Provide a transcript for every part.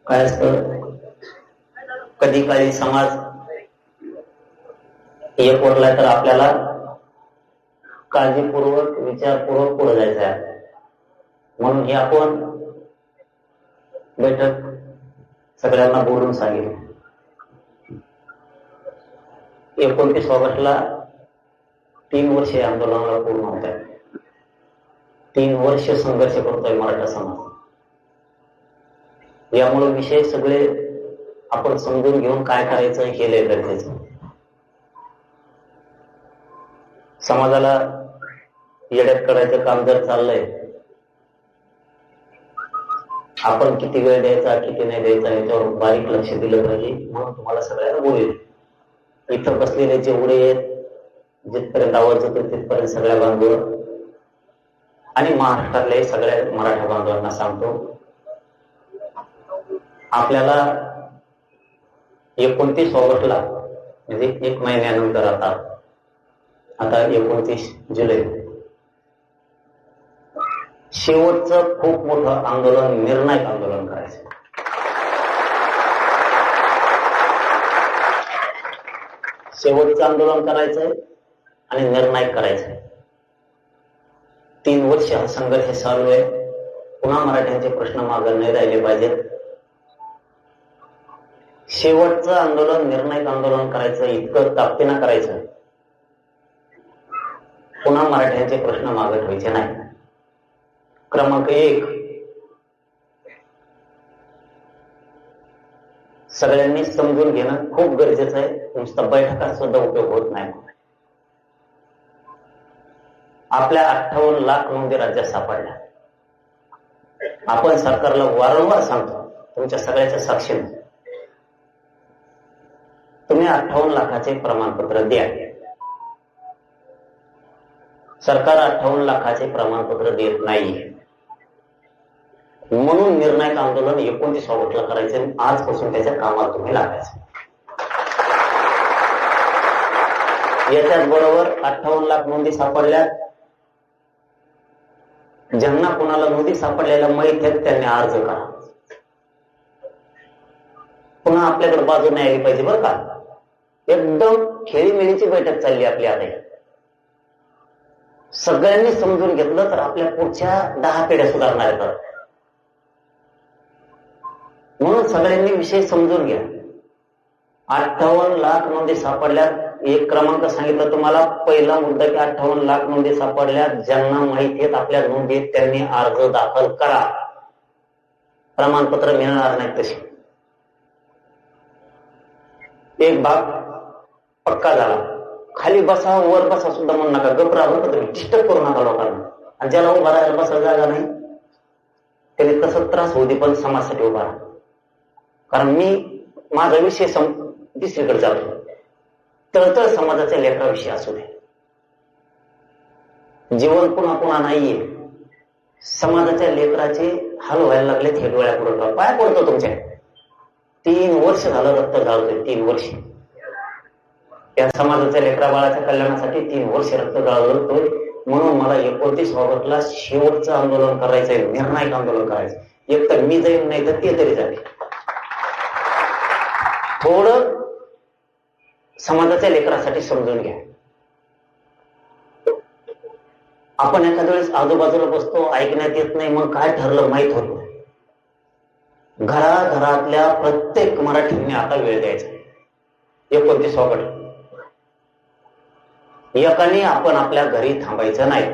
काय असतं, कधी काळी समाज एक उरला तर आपल्याला काळजीपूर्वक विचारपूर्वक पुढे जायचं आहे. म्हणून ही आपण बैठक सगळ्यांना बोलून सांगितली. 29 ऑगस्टला 3 वर्षे आंदोलनाला पूर्ण होत आहे. 3 वर्ष संघर्ष करतोय मराठा समाज. यामुळे विषय सगळे आपण समजून घेऊन काय करायचं हे लय गरजेचं. समाजाला येड्यात करायचं काम जर चाललंय, आपण किती वेळ द्यायचा किती नाही द्यायचा याच्यावर बारीक लक्ष दिलं पाहिजे. म्हणून तुम्हाला सगळ्यांना बोलेल. इथं बसलेले जेवढे जिथपर्यंत आवाज होतो तिथपर्यंत सगळ्या बांधव आणि महाराष्ट्रातल्या सगळ्या मराठा बांधवांना सांगतो, आपल्याला 29 ऑगस्टला म्हणजे 1 महिन्यानंतर आता 29 जुलै शेवटचं खूप मोठं आंदोलन, निर्णायक आंदोलन करायचं. शेवटचं आंदोलन करायचंय आणि निर्णायक करायचंय. 3 वर्ष हा संघर्ष चालू आहे. पुन्हा मराठ्यांचे प्रश्न मागे नाही राहिले पाहिजेत. शेवटचं आंदोलन, निर्णायक आंदोलन करायचं, इतकं ताकदीनं करायचं, पुन्हा मराठ्यांचे प्रश्न मागे ठेवायचे नाही. क्रमांक 1, सगळ्यांनी समजून घेणं खूप गरजेचं आहे. नुसतं बैठका सुद्धा उपयोग होत नाही. आपल्या 58 लाख नोंदी राज्यात सापडल्या. आपण सरकारला वारंवार सांगतो, तुमच्या सगळ्याच्या साक्षीने तुम्ही 58 लाखाचे प्रमाणपत्र द्या. सरकार 58 लाखाचे प्रमाणपत्र देत नाही. म्हणून निर्णायक आंदोलन 29 ऑगस्टला करायचे. आजपासून त्याच्या कामात तुम्ही लागायचं. याच्याच बरोबर 58 लाख नोंदी सापडल्या. ज्यांना कोणाला नोंदी सापडलेल्या माहित आहेत त्यांनी अर्ज करा. पुन्हा आपल्याकडे बाजू नाही आली पाहिजे बरं का. एकदम खेळीमेळीची बैठक चालली आपली आता. सगळ्यांनी समजून घेतलं तर आपल्या पुढच्या 10 पिढ्या सुधारणार आहेत. म्हणून सगळ्यांनी विषय समजून घ्या. 58 लाख नोंदी सापडल्या. एक क्रमांक सांगितलं तुम्हाला, पहिला मुद्दा की 58 लाख नोंदी सापडल्या. ज्यांना माहिती आहेत आपल्या नोंदीत त्यांनी अर्ज दाखल करा. प्रमाणपत्र मिळणार नाही तसे. एक भाग पक्का झाला. खाली बसा वर बसा सुद्धा म्हणू नका. गप राहू का तुम्ही, डिस्टर्ब करू नका लोकांना. आणि ज्याला उभा राहायला बसायला जागा नाही त्याने तसं त्रास होऊ दे, पण समाजासाठी उभा राहा. कारण माझा विषय दुसरीकडे चालतो. तळतळ समाजाच्या लेकराविषयी असू दे. जीवन पुन्हा पुन्हा नाहीये. समाजाच्या लेकराचे हाल व्हायला लागलेत हे डोळ्यापुढे पाय पडतो तुमच्या. 3 वर्ष झालं रक्त गाळतोय. 3 वर्ष या समाजाच्या लेकरा बाळाच्या कल्याणासाठी 3 वर्ष रक्त गाळतोय. म्हणून मला 29 ऑगस्टला शेवटचं आंदोलन करायचंय, निर्णायक आंदोलन करायचं. एक तर मी जाईन नाही तर ते तरी जाईल. थोडं समाजाच्या लेकरासाठी समजून घ्या. आपण एखाद्या वेळेस आजूबाजूला बसतो, ऐकण्यात येत नाही, मग काय ठरलं माहित होत. घराघरातल्या प्रत्येक मराठीने आता वेळ द्यायचा. 29 ऑगस्ट एकाने आपण आपल्या घरी थांबायचं नाही.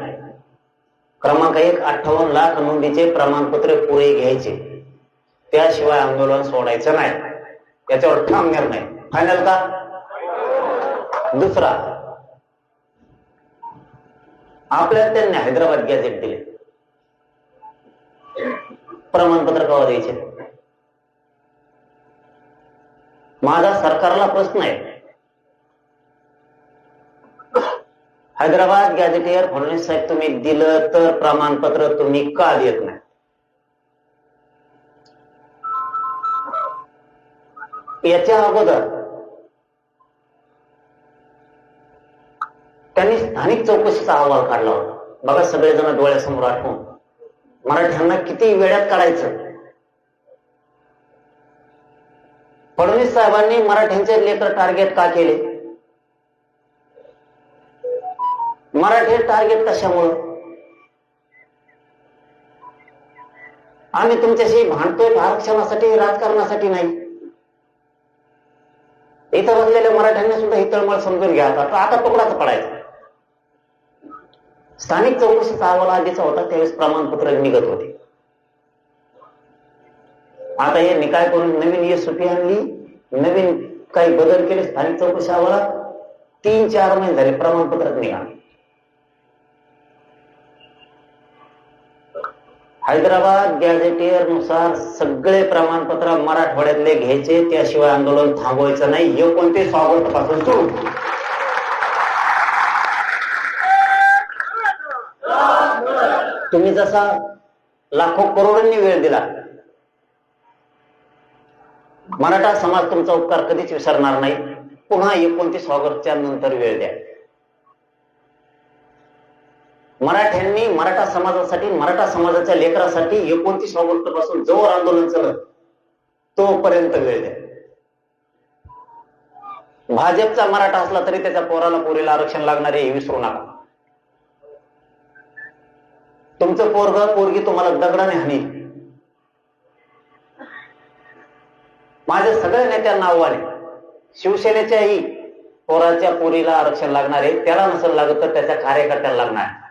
क्रमांक 1, 58 लाख नोंदीचे प्रमाणपत्र पुरे घ्यायचे. त्याशिवाय आंदोलन सोडायचं नाही. याच्यावर ठाम निर्णय. फायनल का? दुसरा, आपल्याला त्यांनी हैदराबाद गॅझेट दिले. प्रमाणपत्र केव्हा द्यायचे? माझा सरकारला प्रश्न आहे. हैदराबाद गॅझेटियर फडणवीस साहेब तुम्ही दिलं तर प्रमाणपत्र तुम्ही का देत नाही? याच्या अगोदर त्यांनी स्थानिक चौकशीचा अहवाल काढला होता. बघा सगळेजण डोळ्यासमोर आठवून, मराठ्यांना किती वेड्यात काढायचं. फडणवीस साहेबांनी मराठ्यांचे लेकर टार्गेट का केले? मराठी टार्गेट कशामुळं? आम्ही तुमच्याशी भांडतोय आरक्षणासाठी, राजकारणासाठी नाही. इथं बसलेल्या मराठ्यांनी सुद्धा ही तळमळ समजून घ्या. आता तुकडाच पडायचा. स्थानिक चौकशीचा अहवाल आधीचा होता, त्यावेळेस प्रमाणपत्र निघत होते. आता हे निकाय करून नवीन एसओपी आणली, नवीन काही बदल केले स्थानिक चौकशी अहवालात. 3-4 महिने झाले प्रमाणपत्रच निघाले. हैदराबाद गॅझेटियर नुसार सगळे प्रमाणपत्र मराठवाड्यातले घ्यायचे, त्याशिवाय आंदोलन थांबवायचं नाही. 29 ऑगस्ट पासून सुरू. तुम्ही जसा लाखो करोडोंनी वेळ दिला, मराठा समाज तुमचा उपकार कधीच विसरणार नाही. पुन्हा 29 ऑगस्टच्या नंतर वेळ द्या. मराठ्यांनी मराठा समाजासाठी, मराठा समाजाच्या लेकरासाठी 29 ऑगस्ट पासून जोर आंदोलन चालत तोपर्यंत वेळ द्या. भाजपचा मराठा असला तरी त्याच्या पोराला पोरीला आरक्षण लागणार आहे, हे विसरू नका. तुमचं पोरग पोरगी तुम्हाला दगडाने हानी. माझ्या सगळ्या नेत्यांना आव्हान आहे, शिवसेनेच्याही पोराच्या पोरीला आरक्षण लागणार आहे. त्याला नसेल लागत तर त्याच्या कार्यकर्त्याला लागणार आहे,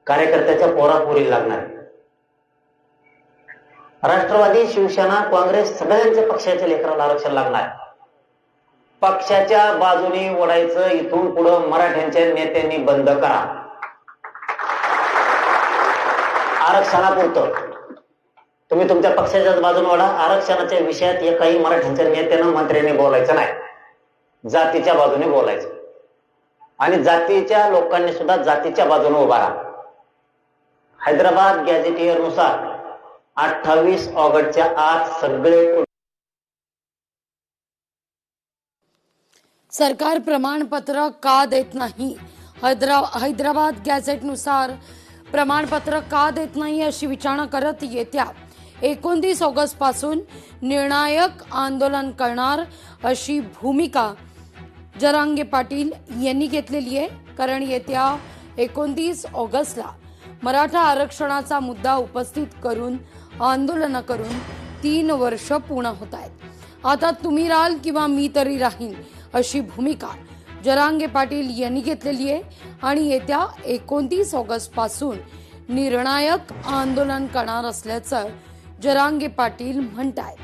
कार्यकर्त्याच्या पोरापोरीला लागणार आहे. राष्ट्रवादी, शिवसेना, काँग्रेस सगळ्यांच्या पक्षाच्या लेकराला आरक्षण लागणार आहे. पक्षाच्या बाजूने ओढायचं इथून पुढं मराठ्यांच्या नेत्यांनी बंद करा. आरक्षणापुरतं तुम्ही तुमच्या पक्षाच्याच बाजूने ओढा. आरक्षणाच्या विषयात एकाही मराठ्यांच्या नेत्यानं, मंत्र्यांनी बोलायचं नाही. जातीच्या बाजूने बोलायचं आणि जातीच्या लोकांनी सुद्धा जातीच्या बाजूने उभा राहा. हैदराबाद गॅझेटियर नुसार 28 ऑगस्टच्या आत सगळे सरकार प्रमाणपत्र का देत नाही? हैदराबाद गॅझेट नुसार प्रमाणपत्र का देत नाही अशी विचारणा करत येत्या 29 ऑगस्ट पासून निर्णायक आंदोलन करणार अशी भूमिका जरांगे पाटील यांनी घेतलेली आहे. कारण येत्या 29 ऑगस्टला मराठा आरक्षणाचा मुद्दा उपस्थित करून आंदोलन करून 3 वर्ष पूर्ण होत आहेत. आता तुम्ही राहाल किंवा मी तरी राहीन अशी भूमिका जरांगे पाटील यांनी घेतलेली आहे आणि येत्या 29 ऑगस्ट पासून निर्णायक आंदोलन करणार असल्याचं जरांगे पाटील म्हणतायत.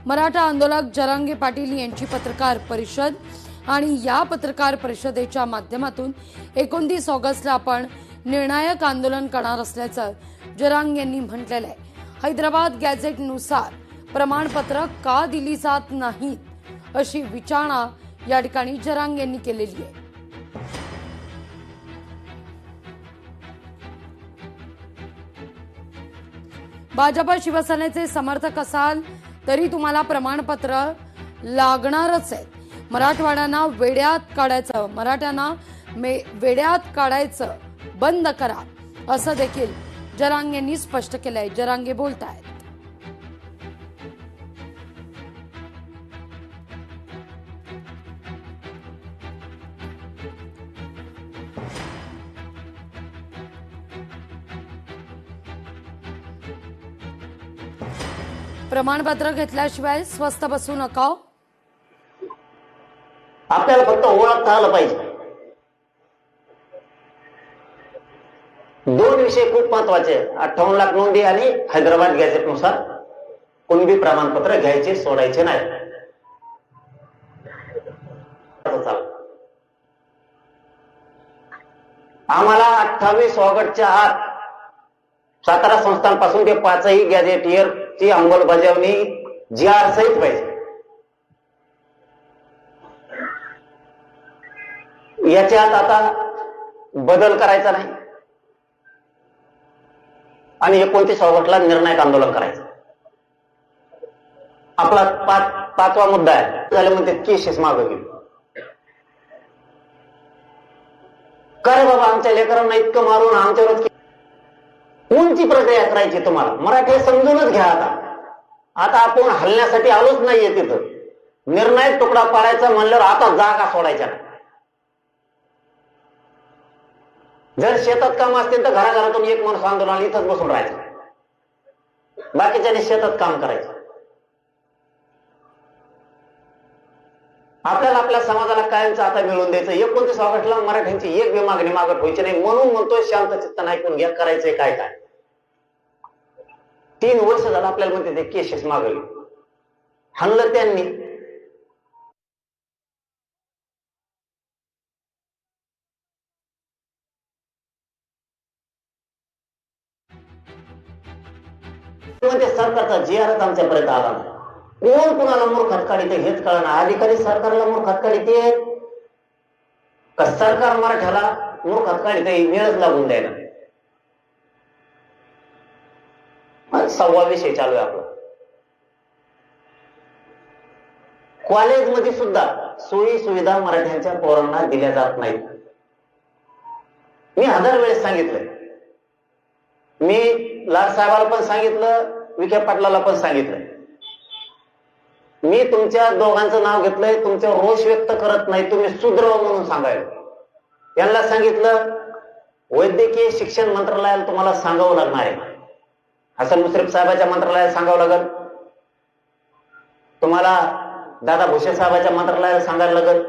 मराठा आंदोलक जरांगे पाटील यांची पत्रकार परिषद आणि या पत्रकार परिषदेच्या माध्यमातून 29 ऑगस्टला आपण निर्णायक आंदोलन करणार असल्याचं जरांगे यांनी म्हटलेलं आहे. हैदराबाद गॅझेट नुसार प्रमाणपत्र का दिली जात नाहीत अशी विचारणा या ठिकाणी जरांगे यांनी केलेली आहे. भाजप शिवसेनेचे समर्थक असाल तरी तुम्हाला प्रमाणपत्र लागणारच आहे. मराठवाड्यांना वेड्यात काढायचं, मराठ्यांना वेड्यात काढायचं बंद करा असं देखील जरांगे यांनी स्पष्ट केलंय. जरांगे बोलतायत. प्रमाणपत्र घेतल्याशिवाय स्वस्थ बसू नका. आपल्याला फक्त ओळखता आलं पाहिजे. 2 विषय खूप महत्वाचे आहेत. 58 लाख नोंदी आणि हैदराबाद गॅझेट नुसार कुणबी प्रमाणपत्र घ्यायचे सोडायचे नाही. आम्हाला 28 ऑगस्टच्या आत सातारा संस्थांपासून ते 5ही गॅझेटियरची अंमलबजावणी GR सहित पाहिजे. याच्यात आता बदल करायचा नाही आणि 29 ऑगस्टला निर्णायक आंदोलन करायचं. आपला 5वा मुद्दा आहे. झाले म्हणते केसेस मागं घेऊ. काय बाबा, आमच्या लेकरांना इतकं मारून आमच्यावरच कोणती प्रक्रिया करायची तुम्हाला? मराठी समजूनच घ्या. आता आपण हलण्यासाठी आलोच नाहीये तिथं. निर्णायक तुकडा पाडायचा म्हणल्यावर आता जागा सोडायच्या नाही. जर शेतात काम असतील तर घराघरातून एक माणूस आंदोलनाला इथंच बसून राहायचं, बाकीच्याने शेतात काम करायचं. आपल्याला आपल्या समाजाला कायमचं आता मिळवून द्यायचं. 29 ऑगस्टला मराठ्यांची एक बी मागणी मागत व्हायची नाही. म्हणून म्हणतोय शांत चित्तानं ऐकून घ्या, करायचंय काय काय. 3 वर्ष झालं आपल्याला म्हणते ते केसेस मागवली, हाणलं त्यांनी. सरकारचा GRच आमच्यापर्यंत आला नाही. कोण कुणाला मूर्खात काढिते हेच कळणार. अधिकारी सरकारला मूर्खात काढिते का सरकार मराठ्याला मूर्खात काढिते वेळच लागून द्यायला. 6वा विषय चालू आहे आपला. कॉलेजमध्ये सुद्धा सोयी सुविधा मराठ्यांच्या पोरांना दिल्या जात नाहीत. मी 1000 वेळेस सांगितलंय. मी लाड साहेबाला पण सांगितलं, विखे पाटलाला पण सांगितलंय. मी तुमच्या दोघांचं नाव घेतलंय, तुमचा रोष व्यक्त करत नाही, तुम्ही सुधरवा म्हणून सांगायला. यांना सांगितलं वैद्यकीय शिक्षण मंत्रालयाला तुम्हाला सांगावं लागणार आहे. हसन मुश्रीफ साहेबाच्या मंत्रालयाला सांगावं लागेल, तुम्हाला दादा भुसे साहेबाच्या मंत्रालयाला सांगायला लागेल,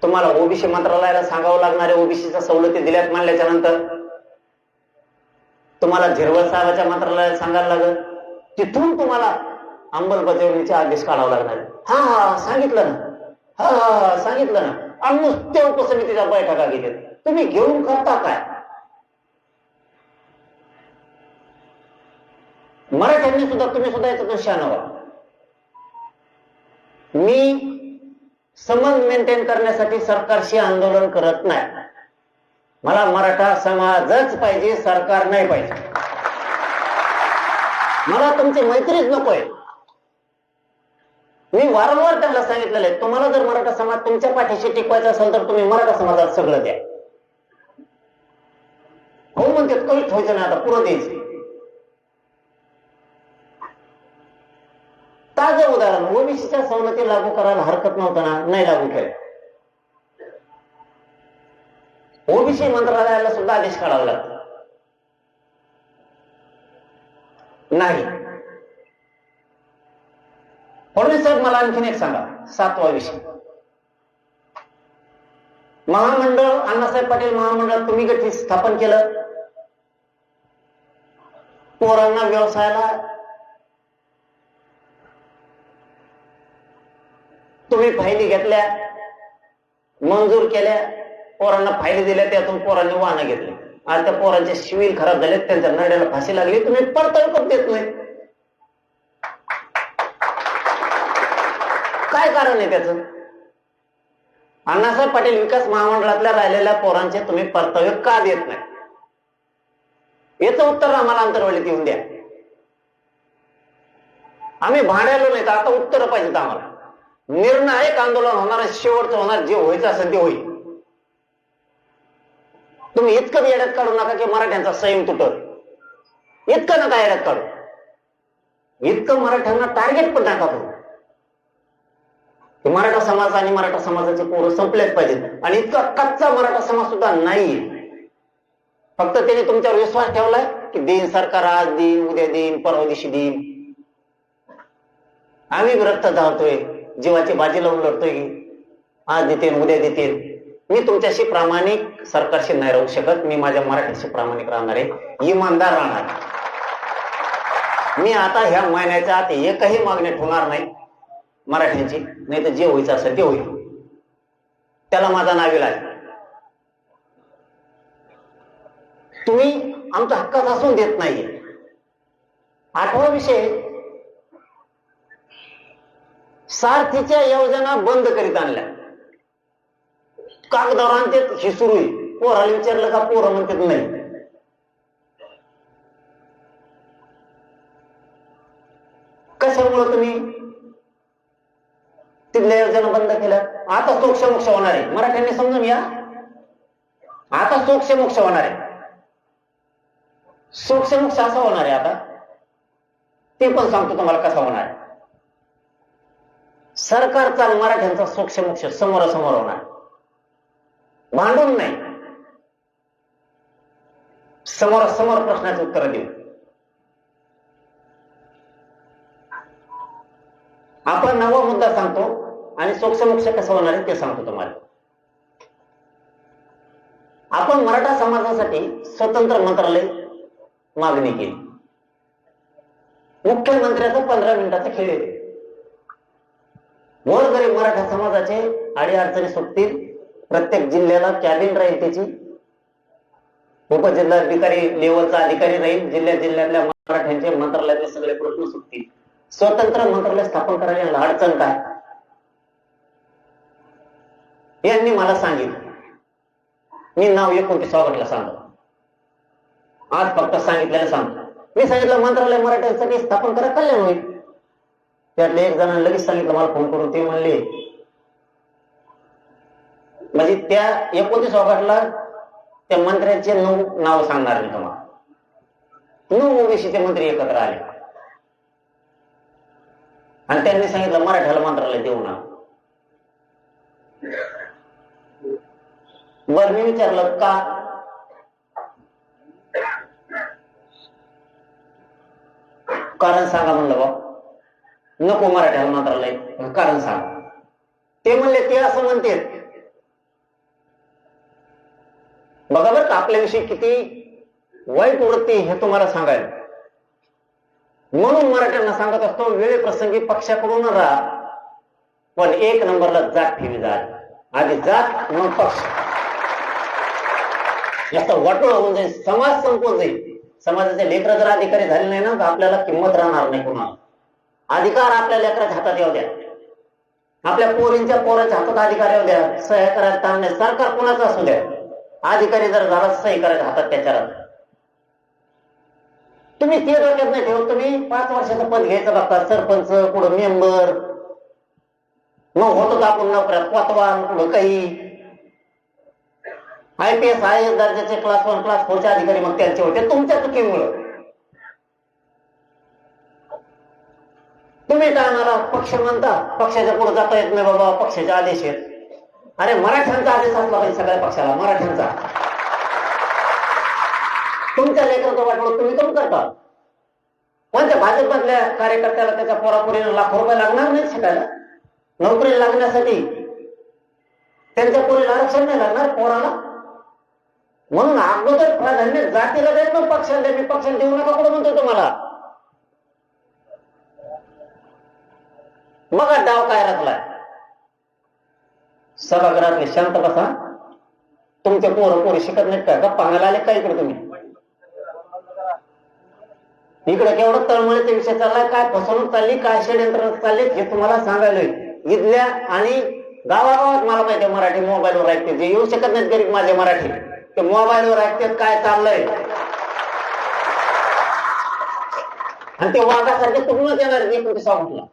तुम्हाला ओबीसी मंत्रालयाला सांगावं लागणार आहे. ओबीसीच्या सवलती दिल्यात म्हणल्याच्या नंतर तुम्हाला झिरवळ साहेबाच्या मंत्रालयाला सांगायला लागेल. तिथून तुम्हाला अंमलबजावणीचे आदेश काढावा लागणार. हा सांगितलं ना, हा सांगितलं ना. आणि नुसत्या उपसमितीच्या बैठका घेतात. तुम्ही घेऊन करता काय? मराठ्यांनी सुद्धा, तुम्ही सुद्धा याच्यातून शहाणा व्हा. मी संबंध मेंटेन करण्यासाठी सरकारशी आंदोलन करत नाही. मला मराठा समाजच पाहिजे, सरकार नाही पाहिजे. मला तुमची मैत्रीच नकोय. मी वारंवार त्यांना सांगितलेलं आहे, तुम्हाला जर मराठा समाज तुमच्या पाठीशी टिकवायचा असेल तर तुम्ही मराठा समाजाला सगळं द्या. हो म्हणते कमीच व्हायचं नाही, आता पुरं द्यायचं. ताजं उदाहरण, ओबीसीच्या सवलती लागू करायला हरकत नव्हतं ना, नाही लागू केलं. ओबीसी मंत्रालयाला सुद्धा आदेश काढावा लागतो. नाही. फडणवीस साहेब मला आणखीन एक सांगा, 7वा विषय. महामंडळ, अण्णासाहेब पाटील महामंडळ तुम्ही गठीत स्थापन केलं. पोरांना व्यवसायाला तुम्ही फायली घेतल्या, मंजूर केल्या, पोरांना फायली दिल्या, त्यातून पोरांनी वाहनं घेतली. आज त्या पोरांचे सिव्हिल खराब झाले, त्यांच्या नड्याला फाशी लागली. तुम्ही परतवून देत नाही. काय कारण आहे त्याचं? अण्णासाहेब पाटील विकास महामंडळातल्या राहिलेल्या पोरांचे तुम्ही परतावे का देत नाही? याचं उत्तर आम्हाला अंतर्वालीत येऊन द्या. आम्ही भांडायलो नाही तर आता उत्तर पाहिजेत आम्हाला. निर्णायक आंदोलन होणार, शेवटचं होणार, जे व्हायचं असेल ते होईल. तुम्ही इतकं येड्यात काढू नका की मराठ्यांचा संयम तुटत. इतकं नका येड्यात काढू. इतकं मराठ्यांना टार्गेट पण नका करू. मराठा समाज आणि मराठा समाजाचे पोरं संपलेच पाहिजेत. आणि इतका कच्चा मराठा समाज सुद्धा नाहीये. फक्त त्याने तुमच्यावर विश्वास ठेवलाय की देईन सरकार, आज देईन, उद्या देईन, परवा दिवशी देईन. आम्ही विरक्त धावतोय, जीवाची बाजी लावून लढतोय की आज देतील, उद्या देतील. मी तुमच्याशी प्रामाणिक सरकारशी नाही राहू शकत. मी माझ्या मराठीशी प्रामाणिक राहणार आहे, इमानदार राहणार. मी आता ह्या महिन्याच्या आत एकही मागणी ठेवणार नाही मराठ्यांची. नाही तर जे व्हायचं असेल ते होईल, त्याला माझा नाविलाज. तुम्ही आमचा हक्काच असून देत नाहीये. 8वा विषय, सारथीच्या योजना बंद करीत आणल्या. कागदावर आणतात, हे सुरू आहे. पोराला विचारलं का पोरं म्हणतात नाही. कशामुळे तुम्ही तिथल्या योजना बंद केल्या? आता सोक्ष मोक्ष होणार आहे. मराठ्यांनी समजून घ्या, आता सोक्ष मोक्ष होणार आहे. सोक्ष मोक्ष असा होणार आहे आता, ते पण सांगतो तुम्हाला कसा होणार आहे. सरकारचा मराठ्यांचा सोक्षमोक्ष समोरासमोर होणार, भांडून नाही, समोरासमोर प्रश्नाचे उत्तर देऊ. आपण नवा मुद्दा सांगतो आणि सोक्षमोक्ष कसं होणार आहे ते सांगतो तुम्हाला. आपण मराठा समाजासाठी स्वतंत्र मंत्रालय मागणी केली. मुख्यमंत्र्याचा 15 मिनिटाचा खेळ आहे. गोरगरीब मराठा समाजाचे अडीअडचणी सुटतील, प्रत्येक जिल्ह्याला कॅबिन राहील, त्याची उपजिल्हाधिकारी लेवलचा अधिकारी राहील, जिल्ह्यातल्या मराठ्यांचे मंत्रालयातले सगळे प्रश्न सुटतील. स्वतंत्र मंत्रालय स्थापन करायला अडचण काय, यांनी मला सांगितलं. मी नाव 29 ऑगस्टला सांगतो, आज फक्त सांगितलेलं सांगतो. मी सांगितलं मंत्रालय मराठ्यांसाठी स्थापन करा, कल्याण होईल. त्यातले एक जणांनी लगेच सांगितलं मला फोन करून, ते म्हणले म्हणजे त्या 29 ऑगस्टला त्या मंत्र्यांचे 9 नाव सांगणार मी तुम्हाला. 9 ओबीसीचे मंत्री एकत्र आले आणि त्यांनी सांगितलं मराठ्याला मंत्रालय देऊ ना. बर मी विचारलं का, कारण सांगा म्हणलं. बा नको मराठ्याला मंत्रालय, कारण सांगा. ते म्हणले ते असं म्हणते, बघा बरं का आपल्याविषयी किती वाईट वृत्ती हे तुम्हाला सांगायला. म्हणून मराठ्यांना सांगत असतो, वेळेप्रसंगी पक्षाकडून राहा, पण 1 नंबरला जात ठेवी जात. आधी जात मग पक्ष. जास्त वाटोळ होऊन जाईल, समाज संपवून जाईल. समाजाचे लेकर जर अधिकारी झाले नाही ना तर आपल्याला किंमत राहणार नाही कोणाला. अधिकार आपल्या लेकराच्या हातात येऊ द्या, आपल्या पोरींच्या पोरांच्या हातात अधिकार येऊ द्या. सह्या करायला ताण नाही, सरकार कोणाचं असू द्या, अधिकारी जर झाला सही करायच्या हातात त्याच्यावर. तुम्ही ते डोक्यात नाही ठेवत. तुम्ही 5 वर्षाचं पद घ्यायचं बघता, सरपंच, पुढं मेंबर, मग होतो आपण नोकऱ्यात कोतवाल, पुढं काही IPS IAS दर्जाचे क्लास 1 क्लास 4 चे अधिकारी मग त्यांचे होते तुमच्या चुकीमुळं. तुम्ही काय मला पक्ष म्हणता, पक्षाच्या पुढे जाता येत नाही बाबा, पक्षाचे आदेश आहेत. अरे मराठ्यांचा आदेश असला पाहिजे सगळ्या पक्षाला, मराठ्यांचा. तुमच्या लेकराचं वाटलं तुम्ही कमी करता. पण त्या भाजपमधल्या कार्यकर्त्याला त्याच्या पोरापोरीला लाखो रुपये लागणार नाही शिकायला, नोकरी लागण्यासाठी. त्यांच्या पोरीला आरक्षण नाही लागणार पोराला. म्हणून अगोदर प्राधान्य जातीला द्यायला, मग पक्षाला द्या. मी पक्षाला देऊ नका कुठं म्हणतो तुम्हाला. मग डाव काय रचलाय, सभागृहातले शांत बसा. तुमचे पोरं शिकत नाहीत का, गप्पा पाहायला आले काय इकडे तुम्ही? इकडे केवढं तळमळीचा विषय चाललाय, काय फसवणूक चालली, काय षडयंत्र चालले हे तुम्हाला सांगायलोय. इथल्या आणि गावागावात मला माहिती आहे मराठी मोबाईलवर ऐकते, जे येऊ शकत नाहीत गरीब माझे मराठी, ते मोबाईलवर ऐकतात काय चाललंय. आणि ते वाघासारखे तुटूनच येणार 29 ऑगस्टला.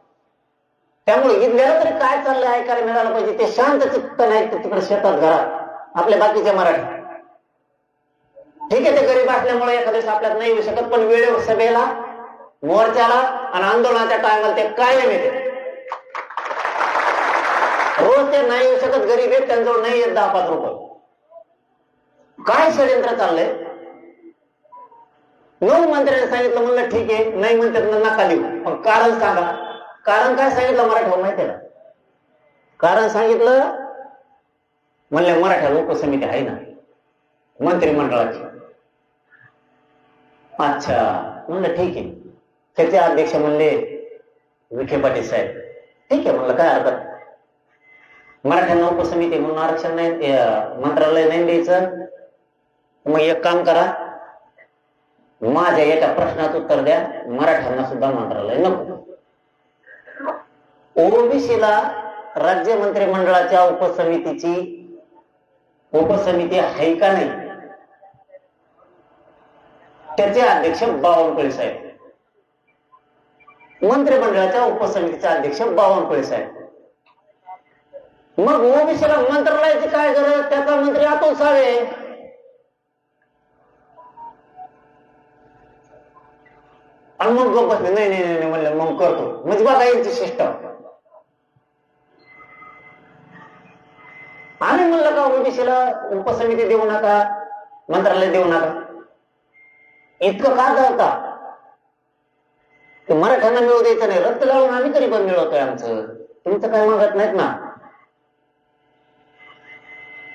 त्यामुळे इथल्याला तरी काय चाललंय ऐकायला मिळालं पाहिजे. ते शांत चित्त नाही तिकडे शेतात घरात आपले बाकीचे मराठी. ठीक आहे, ते गरीब असल्यामुळे एखाद्या दिवस आपल्यात नाही येऊ शकत, पण वेळेवर सभेला, मोर्चाला आणि आंदोलनाच्या टायमाला ते कायम येते. रोज ते नाही येऊ शकत, गरीब आहेत, त्यांच्याजवळ नाही येत 10-5 रुपये. काय षडयंत्र चाललंय. 9 मंत्र्यांनी सांगितलं, म्हणलं ठीक आहे, नाही म्हणतात नका देऊ, पण कारण सांगा. कारण काय सांगितलं मराठा माहिती आहे ना? कारण सांगितलं, म्हणले मराठा लोकसमिती आहे ना मंत्रिमंडळाची. अच्छा म्हणलं ठीक आहे. त्याचे अध्यक्ष म्हणले विखे पाटील साहेब. ठीक आहे म्हणलं, काय हरकत. मराठ्यांना उपसमिती म्हणून आरक्षण नाही, मंत्रालय नाही द्यायचं. मग एक काम करा, माझ्या एका प्रश्नाचं उत्तर द्या, मराठ्यांना सुद्धा मंत्रालय नको. ओबीसीला राज्य मंत्रिमंडळाच्या उपसमिती आहे का नाही, त्याचे अध्यक्ष बावनकुळे साहेब. मंत्रिमंडळाच्या उपसमितीचे अध्यक्ष बावनकुळे साहेब. मग ओबीसीला मंत्रालयाची काय गरज, त्याचा मंत्री अतुल सावे. आणि मग बसले, नाही नाही नाही म्हणलं मग करतो. म्हणजे बघा यांची सिस्टम. आम्ही म्हणलं का ओबीसीला उपसमिती देऊ नका, मंत्रालय देऊ नका, इतकं का जाता? मराठ्यांना मिळू द्यायचं नाही, रक्त लावून आम्ही तरी पण मिळवतोय आमचं, तुमचं काय मागत नाहीत ना.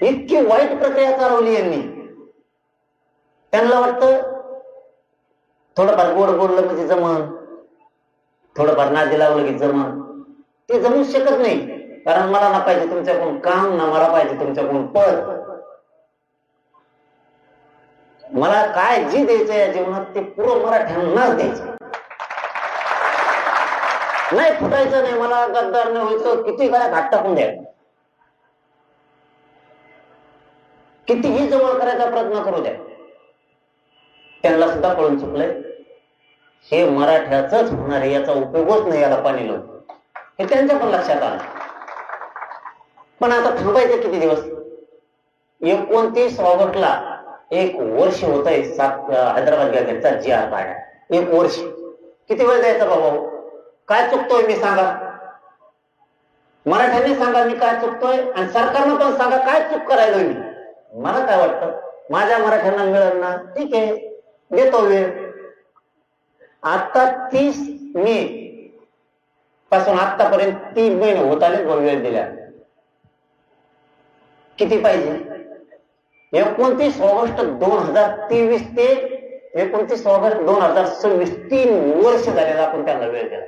इतकी वाईट प्रक्रिया चालवली यांनी. त्यांना वाटतं थोडंफार गोड बोललं म्हणजे जमन, थोडंफार नादी लावलं की जमन. ते जमूच शकत नाही, कारण मला ना पाहिजे तुमच्याकडून काम, ना मला पाहिजे तुमच्याकडून पद. मला काय जी द्यायचं या जीवनात ते पुरं मराठ्यांनाच द्यायचं. नाही फुटायचं नाही, मला गद्दार नाही व्हायचं, किती काय घाट टाकून द्या, कितीही जवळ करायचा प्रयत्न करू द्या. त्यांना सुद्धा कळून चुकलंय हे मराठ्याच होणार आहे, याचा उपयोगच नाही याला पाणी लावून, हे त्यांच्या पण लक्षात आलं. पण आता थांबायचं किती दिवस? 29 ऑगस्टला 1 वर्ष होत आहे हैदराबाद गॅझेटचा GR काढा. 1 वर्ष किती वेळ द्यायचा बाबा? काय चुकतोय मी सांगा, मराठ्यांनी सांगा मी काय चुकतोय, आणि सरकारनं पण सांगा काय चूक करायला मी. मला काय वाटतं, माझ्या मराठ्यांना मिळेल ना, ठीक आहे, देतो वेळ. आता 30 मे पासून आतापर्यंत 3 महिने होत आले, वेळ दिल्या. किती पाहिजे? 29 ऑगस्ट 2023 ते 29 ऑगस्ट 2026 3 वर्ष झाले आपण त्यांना वेळ दिला.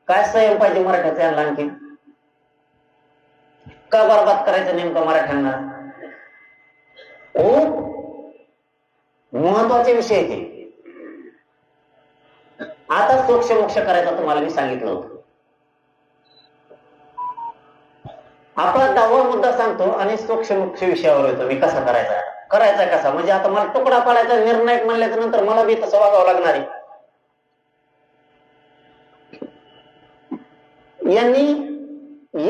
काय संयम पाहिजे मराठ्याचा यांना आणखी? का बरबाद करायचं नेमकं मराठ्यांना? खूप महत्वाचे विषय ते. आता सोक्ष मोक्ष करायचा तुम्हाला मी सांगितलं होतं. आपला 10वा मुद्दा सांगतो आणि सोक्ष मोक्ष विषयावर येतो मी. कसा करायचा कसा, म्हणजे आता मला तुकडा पाडायचा निर्णायक म्हणल्याच्या नंतर मला बी तसं वागावं लागणार आहे. यांनी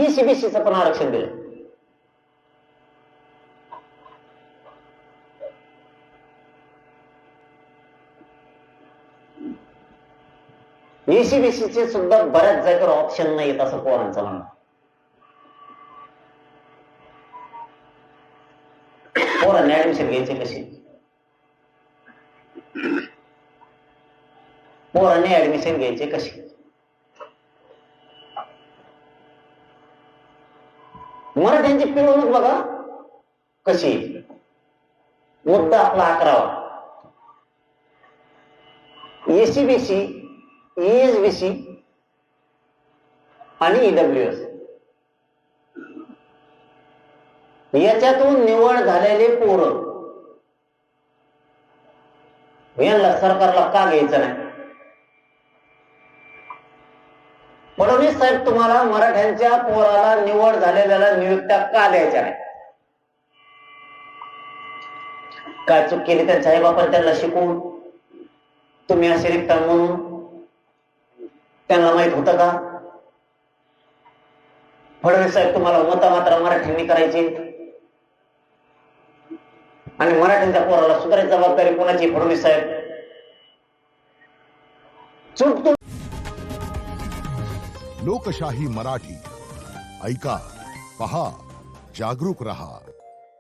ECBCचं पण आरक्षण दिलं. ECBCचे सुद्धा बऱ्याच जागेवर ऑप्शन नाही येत असं पोरांचं म्हणणं. पोरांनी ऍडमिशन घ्यायचे कशी? पोरांनी ऍडमिशन घ्यायचे कशी? मराठ्यांची पिळवणूक बघा कशी. मुद्दा आपला 11वा. ECBC, ESBC आणि EWS याच्यातून निवड झालेले पोरं यांना सरकारला का घ्यायचं नाही? फडणवीस साहेब तुम्हाला मराठ्यांच्या पोराला निवड झालेल्याला नियुक्त्या का द्यायच्या नाही? काय चूक केली त्यांच्या आईबापाने त्यांना शिकवून? तुम्ही असे रिक्त म्हणून त्यांना माहित होतं का? फडणवीस साहेब तुम्हाला मतामात्र मराठ्यांनी करायची आणि मराठ्यांच्या पोराला सुधारायची जबाबदारी कोणाची? फडणवीस साहेब. चूक लोकशाही मराठी ऐका, पहा, जागरूक रहा.